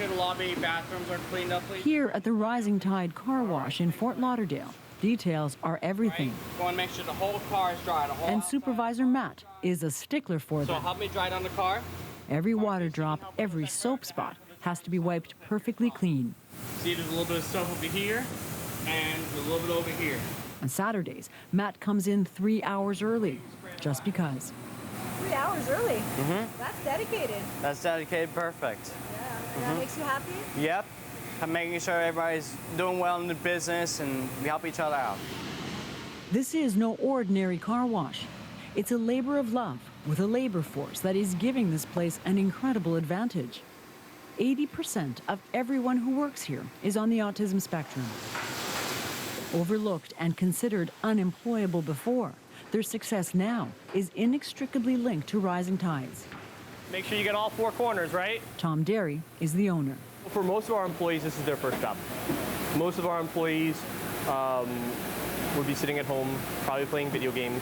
sure the lobby bathrooms are cleaned up, please. Here at the Rising Tide Car Wash in Fort Lauderdale, details are everything. Right. Want to make sure the whole car is dry. The whole And outside. Supervisor Matt is a stickler for So them. help me dry down the car. Every water drop, every soap spot has to be wiped perfectly clean. See, there's a little bit of soap over here and a little bit over here. On Saturdays, Matt comes in 3 hours early, just because. 3 hours early? Mm-hmm. That's dedicated. That's dedicated, perfect. Yeah, and that makes you happy? Yep. I'm making sure everybody's doing well in the business and we help each other out. This is no ordinary car wash. It's a labor of love with a labor force that is giving this place an incredible advantage. 80% of everyone who works here is on the autism spectrum. Overlooked and considered unemployable before, their success now is inextricably linked to rising tides. Make sure you get all four corners, right? Tom Derry is the owner. For most of our employees, this is their first job. Most of our employees would be sitting at home, probably playing video games,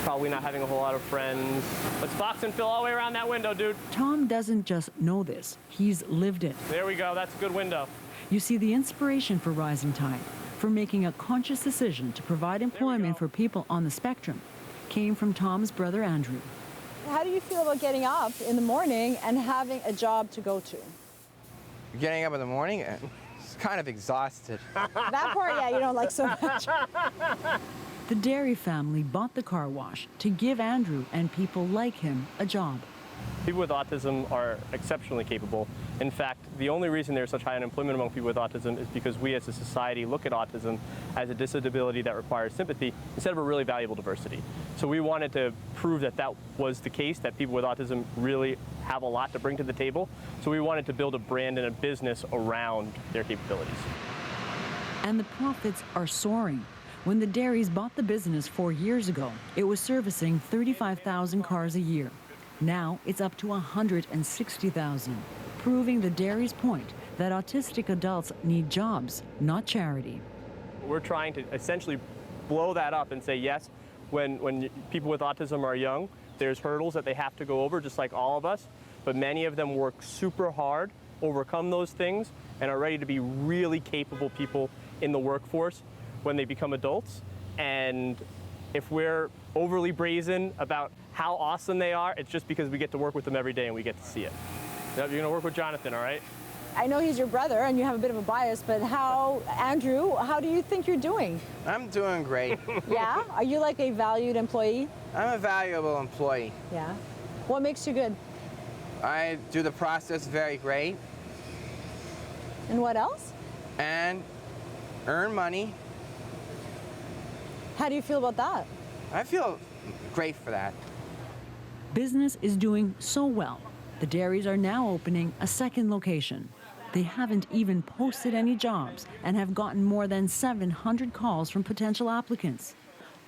probably not having a whole lot of friends. Let's box and fill all the way around that window, dude. Tom doesn't just know this, he's lived it. There we go, that's a good window. You see, the inspiration for Rising Tide, for making a conscious decision to provide employment for people on the spectrum, came from Tom's brother Andrew. How do you feel about getting up in the morning and having a job to go to? Getting up in the morning, it's kind of exhausted. That part, yeah, you don't like so much. The Derry family bought the car wash to give Andrew and people like him a job. People with autism are exceptionally capable. In fact, the only reason there's such high unemployment among people with autism is because we as a society look at autism as a disability that requires sympathy instead of a really valuable diversity. So we wanted to prove that that was the case, that people with autism really have a lot to bring to the table. So we wanted to build a brand and a business around their capabilities. And the profits are soaring. When the Derrys bought the business 4 years ago, it was servicing 35,000 cars a year. Now it's up to 160,000, proving the Derry's point that autistic adults need jobs, not charity. We're trying to essentially blow that up and say, yes, when people with autism are young, there's hurdles that they have to go over, just like all of us, but many of them work super hard, overcome those things, and are ready to be really capable people in the workforce when they become adults. And if we're overly brazen about how awesome they are, it's just because we get to work with them every day and we get to see it. Yep, you're gonna work with Jonathan, all right? I know he's your brother and you have a bit of a bias, but Andrew, how do you think you're doing? I'm doing great. Yeah? Are you like a valued employee? I'm a valuable employee. Yeah. What makes you good? I do the process very great. And what else? And earn money. How do you feel about that? I feel great for that. Business is doing so well. The Derrys are now opening a second location. They haven't even posted any jobs and have gotten more than 700 calls from potential applicants.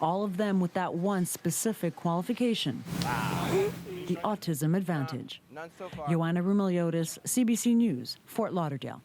All of them with that one specific qualification. Wow. The autism advantage. None so far. Joanna Rumiliotis, CBC News, Fort Lauderdale.